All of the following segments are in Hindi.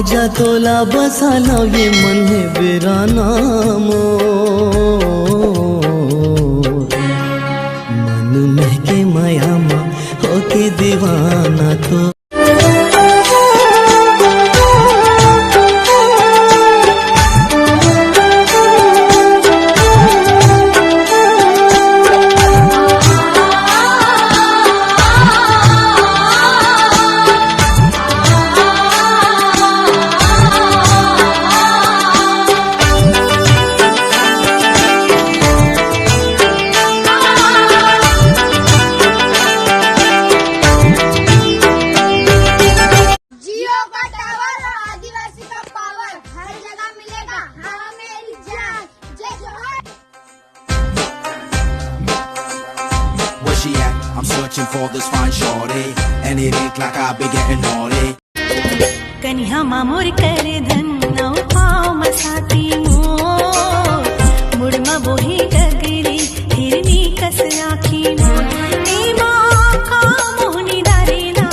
आजा तोला बसा ये मन है बेराना मोर, मन महके माया मा होके दीवाना तो। I'm searching for this fine shorty, and it ain't like I be getting naughty. कन्या मामोर कर धन नौ पाव मसाती मोर, मुड़मा बोही गगरी हिरनी कस आखी मोर, ए माँ का मोहनी डारेना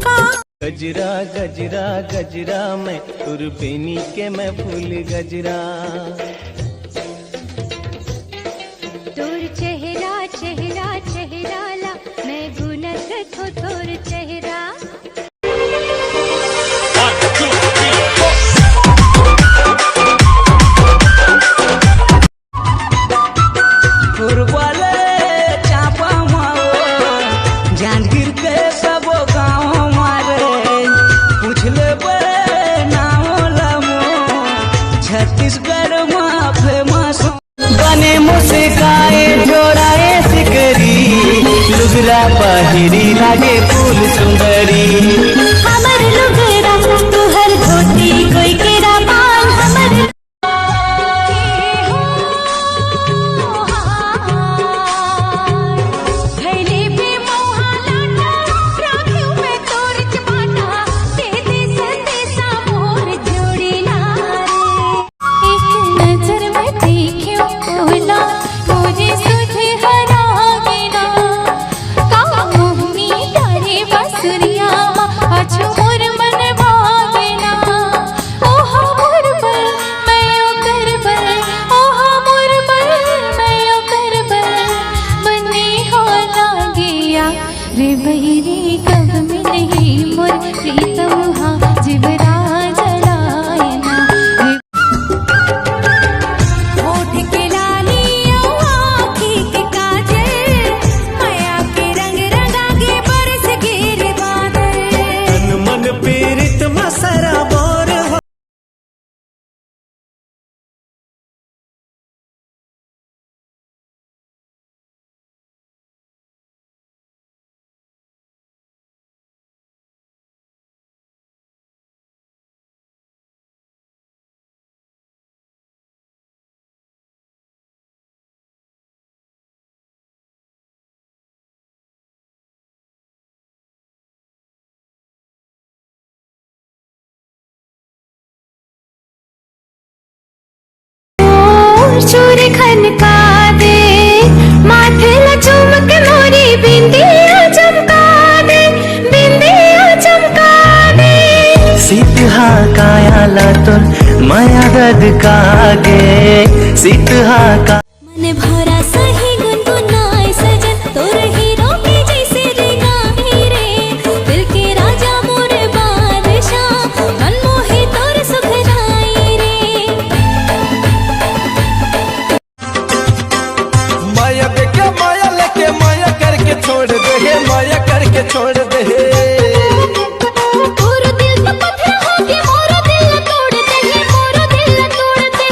का। गजरा गजरा गजरा मैं तुरबेनी के मैं फूल गजरा, तोर चेहरा चेहरा चेहरा ला मैं गुनत थो तोर चेहरा। वाले चापा मारो जांगीर के सब गाँव मारे, पूछ ले बड़े नाम लमो छत्तीसगढ़ में फेमस बने मुस्काए जोड़ाए सिकरी, लुगरा पहिरी लागे फूल सुंदरी। हमर लुगरा तुहर धोती कोई केरा पान, हमर भैले पे मोहा लाटा राखियों में तोर चपाटा, दे दे संदेशा मोर जोड़ी लारे। एक नजर में देखियो बोला मुझे सुध हरा बिना, का मोहनी तारे बसुरिया अच्छो मोर मन भावेना। ओहा मोर बल मैं ओकर बल, ओहा मोर बल मैं ओकर बल, बने हो लागिया रे बहिरी कब मिलही मोर प्रीतम हा जिबरा जलायना। होठ के लाली आँखी के काजल, माया के रंग रंगागे बरस गिर बादल। तन मन पीड़ित मसरा बोर हो, चूर खनका दे माथे ला चुमक मोरी बिंदिया चमका दे, बिंदिया चमका दे। सीतहा कायाला तोर माया दद कागे, सीतहा का मन भरा सही गुनगुनाए सजन तोर हीरो के जैसे रेंगाही रे, दिल के राजा मोर बादशाह मन मोहे तोर सुखराई रे। माया देके माया लेके माया करके छोड़ दे, माया करके छोड़ दे। मोर दिल तो पत्थर हो के मोर दिल तोड़ दे, मोर दिल तोड़ दे।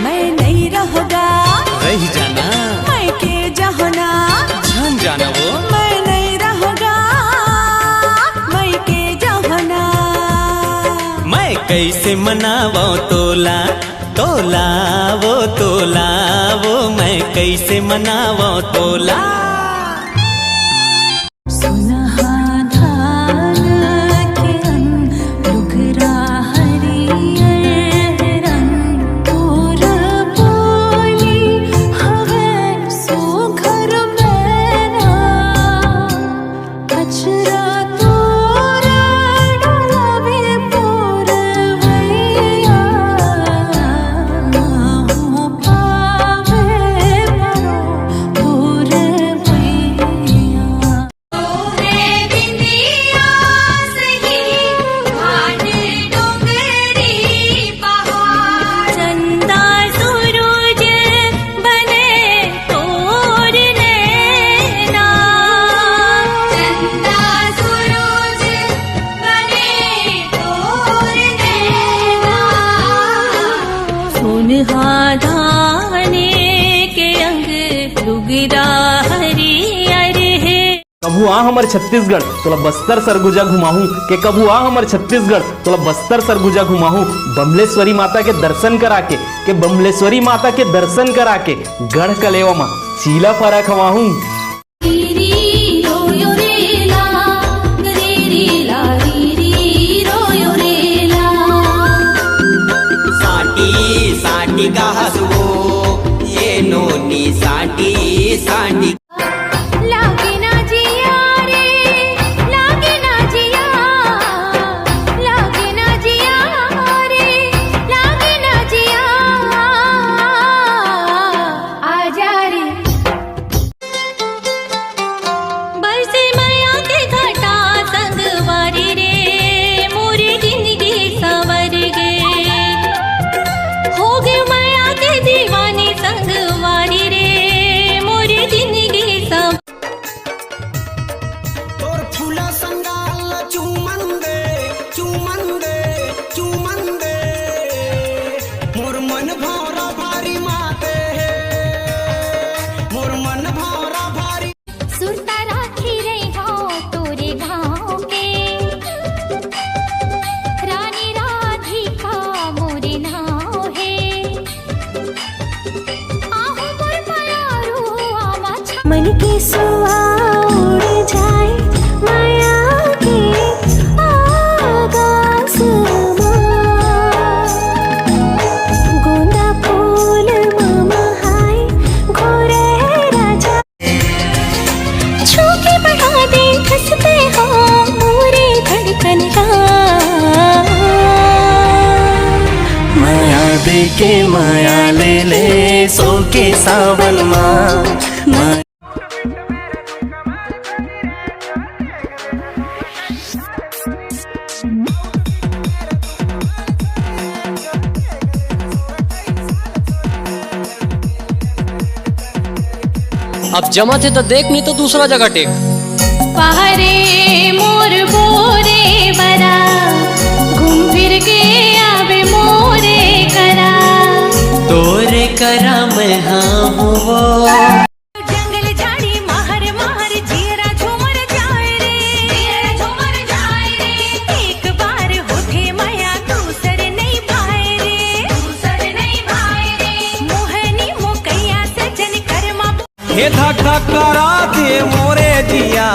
मैं नहीं रहूँगा रह जाना मैं के जहना, जान जाना वो मैं नहीं रहूँगा मैं के जहना। मैं कैसे मनावो तोला तोला वो मैं कैसे मनावो तोला। सुनहा धान के अक्षरा तोरा डोलावे पुरवैया हो पावे परो पुरवैया तोरे बिंदिया सही घाट डोंगरी पहाड़ चंदा सूरज बने तोर नैना चंदा सूरज बने तोर नैना सुनहा धाने के अंग लुगरा हरियर है कभू आ हमर छत्तीसगढ़ तोला बस्तर सरगुजा घुमाहू के कभू आ हमर छत्तीसगढ़ तोला बस्तर सरगुजा घुमाहू बमलेश्वरी माता के दर्शन करा के बमलेश्वरी माता के दर्शन करा के गढ़ कलेवा मा चीला फरा खवाहू रीरी रोयो रेला रीरी ला रीरी रोयो रेला साटी साटी का हसवो ये नोनी साटी साटी लागे ना जिया रे लागे ना जिया लागे ना जिया रे लागे ना जिया आजा रे बरसे मैया के घटा संगवारी रे मोरी जिंदगी संवर गे हो गए मैया के दीवानी संगवारी रे मोरी जिंदगी संवर तोर फूला संगाल चूमन दे मोर मन भौरा भारी माते मोर मन भौरा भारी सुरता राखी रही हो तोरे गाँव के रानी राधिका मोरे नाव है आहू मोर पयारू आवा मन के सुआ उड़ जाए माया के आगास गोंदा फूल ममहाय घोरे राजा छू के बढ़ा दे हंसते हो मोरे धड़कन का माया दे के माया ले ले सो के सावन माँ अब जमा थे तो देख, नहीं तो दूसरा जगह टेक। पहरे मोर बोरे बरा घूम फिर के आवे मोरे करा तोरे करा मैं हाँ वो जंगल झाड़ी महर महर जीरा झूमर जाए रे एक बार होठे माया दूसर नहीं भाए रे मोहनी मोकैया सजन कर्मा हे धक धक करा थे मोरे जिया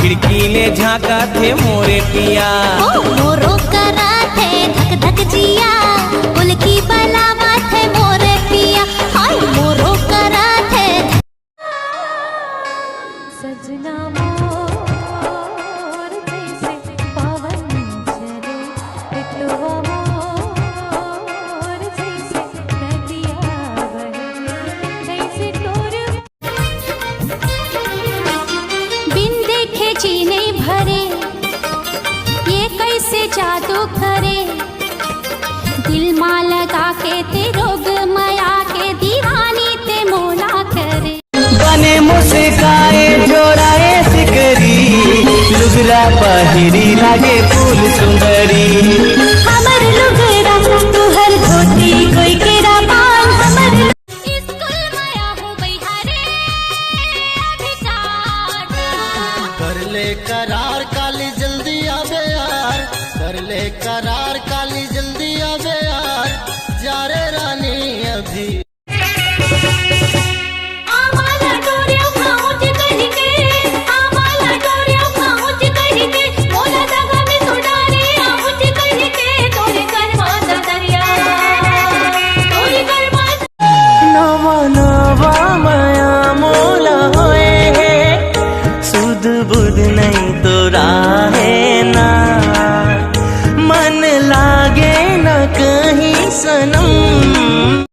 खिड़की ले झांका थे मोरे पिया मोरो करा थे धक धक जिया उल्की बलावा थे मोरे पिया हाय मोरो करा थे सजना मोर जैसे पवन चले बिटुआ मोर जैसे नदिया बहे जैसे तोर बिन देखे जीने भरे ये कैसे जादू करे दिल मां लगा के ते रोग माया के दीवानी ते मोला करे बने मुस्काए जोड़ाए सिकरी लुगरा पहिरी लागे फूल सुंदरी हमर लुगरा तू हर धोती कोई केरा पान हमर स्कूल माया हो बिहारे अभी साथ कर ले करार काली जल्दी आवे यार कर ले करार काली जल्दी आवे यार जा रे रानी अभी आमाला डोरिया पहुंच कहीं के आमाला डोरिया पहुंच कहीं के मोला दगा में सुडारे पहुंच कहीं के तोरे करवा दरिया तोरे करवा नवा नवा माया मोला होए है सुध बुध नहीं तो मन लागे न कहीं सनम।